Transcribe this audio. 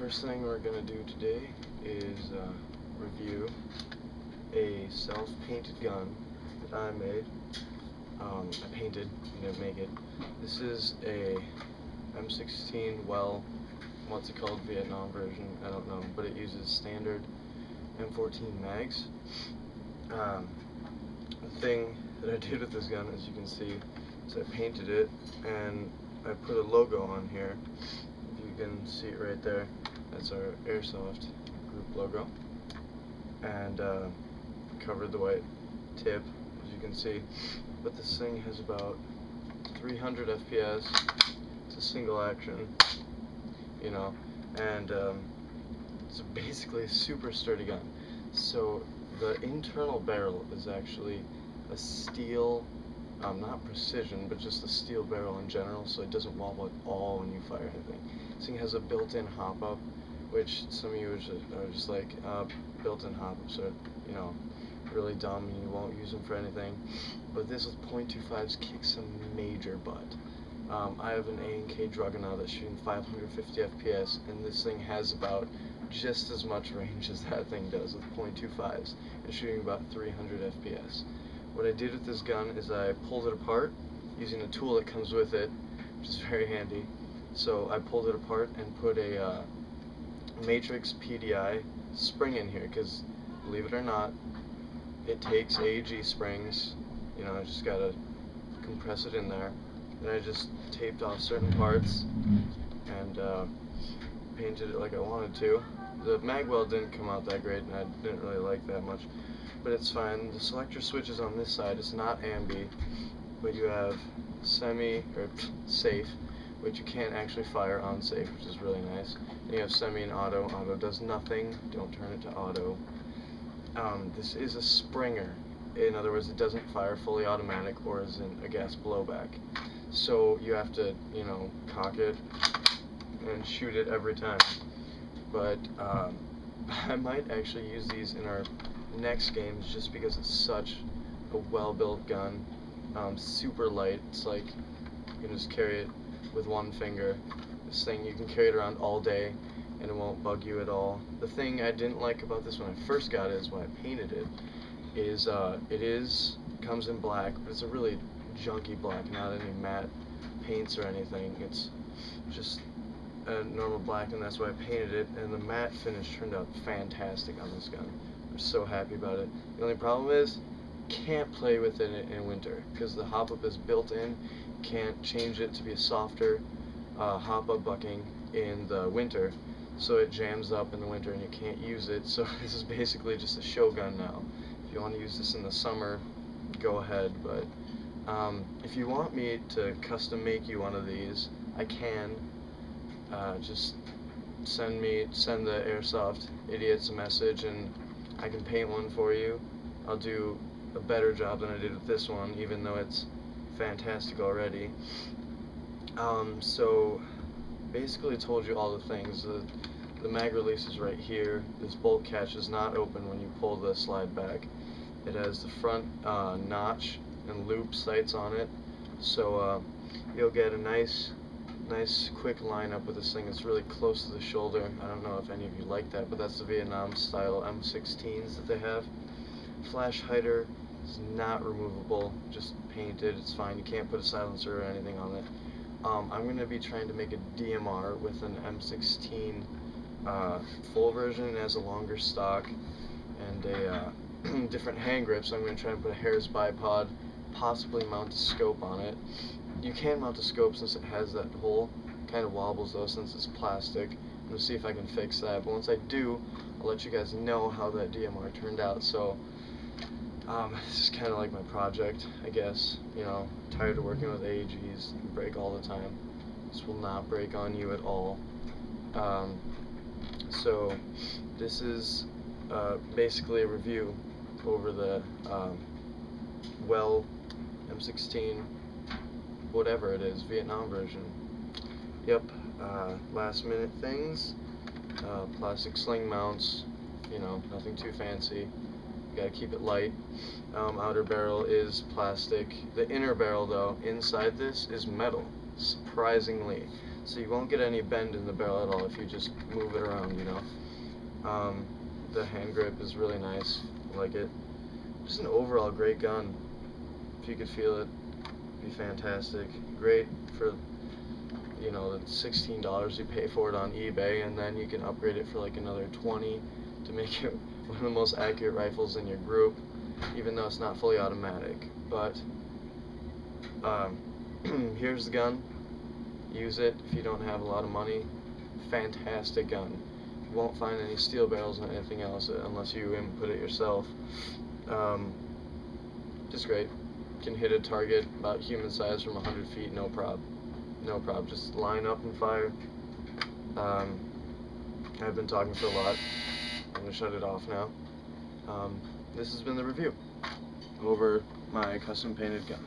First thing we're going to do today is review a self-painted gun that I made. I painted, I didn't make it. This is a M16, well, what's it called, Vietnam version, I don't know, but it uses standard M14 mags. The thing that I did with this gun, as you can see, is I painted it and I put a logo on here. If you can see it right there, that's our Airsoft group logo, and covered the white tip, as you can see. But this thing has about 300 FPS. It's a single action, you know, and it's basically a super sturdy gun. So the internal barrel is actually a steel, not precision, but just a steel barrel in general, so it doesn't wobble at all when you fire anything. This thing has a built-in hop-up, which some of you are just like, built-in hop-ups are, you know, really dumb and you won't use them for anything. But this with .25s kicks some major butt. I have an A&K Dragunov that's shooting 550 FPS, and this thing has about just as much range as that thing does with .25s. It's shooting about 300 FPS. What I did with this gun is I pulled it apart using a tool that comes with it, which is very handy. So I pulled it apart and put a Matrix PDI spring in here, because believe it or not, it takes AEG springs. You know, I just gotta compress it in there. Then I just taped off certain parts and painted it like I wanted to. The mag weld didn't come out that great, and I didn't really like that much, but it's fine. The selector switch is on this side. It's not ambi, but you have semi or safe, which you can't actually fire on safe, which is really nice. And you have semi and auto. Auto does nothing. Don't turn it to auto. This is a Springer. In other words, it doesn't fire fully automatic or is in a gas blowback. So you have to, you know, cock it and shoot it every time. But I might actually use these in our next games just because it's such a well-built gun. Super light. It's like you can just carry it with one finger. This thing, you can carry it around all day and it won't bug you at all. The thing I didn't like about this when I first got it, is when I painted it, is it comes in black, but it's a really junky black, not any matte paints or anything. It's just a normal black, and that's why I painted it, and the matte finish turned out fantastic on this gun. I'm so happy about it. The only problem is, can't play with it in winter, because the hop-up is built in. Can't change it to be a softer hop-up bucking in the winter, so it jams up in the winter and you can't use it. So this is basically just a show gun now. If you want to use this in the summer, go ahead, but if you want me to custom make you one of these, I can. Just send the Airsoft idiots a message and I can paint one for you. I'll do a better job than I did with this one, even though it's fantastic already. So basically told you all the things. The mag release is right here. This bolt catch is not open when you pull the slide back. It has the front notch and loop sights on it, so you'll get a nice quick lineup with this thing. It's really close to the shoulder. I don't know if any of you like that, but that's the Vietnam style M16s that they have. Flash hider is not removable, just painted. It's fine. You can't put a silencer or anything on it. I'm going to be trying to make a DMR with an M16 full version. It has a longer stock and a different hand grip, so I'm going to try and put a Harris bipod, possibly mount a scope on it. You can mount a scope since it has that hole. Kind of wobbles though since it's plastic. I'm going to see if I can fix that, but once I do, I'll let you guys know how that DMR turned out. So this is kind of like my project, I guess. You know, tired of working with AEGs, they break all the time. This will not break on you at all. So this is basically a review over the well M16, whatever it is, Vietnam version. Yep, last minute things, plastic sling mounts, you know, nothing too fancy. You gotta keep it light. Outer barrel is plastic. The inner barrel though, inside this, is metal, surprisingly. so you won't get any bend in the barrel at all if you just move it around, you know. The hand grip is really nice, I like it. Just an overall great gun. If you could feel it, it'd be fantastic. Great for, you know, the $16 you pay for it on eBay, and then you can upgrade it for like another $20 to make it one of the most accurate rifles in your group, even though it's not fully automatic. But here's the gun. Use it if you don't have a lot of money. Fantastic gun. You won't find any steel barrels or anything else unless you input it yourself. Just great. Can hit a target about human size from 100 feet, no prob. No prob. Just line up and fire. I've been talking for a lot. I'm going to shut it off now. This has been the review over my custom painted gun.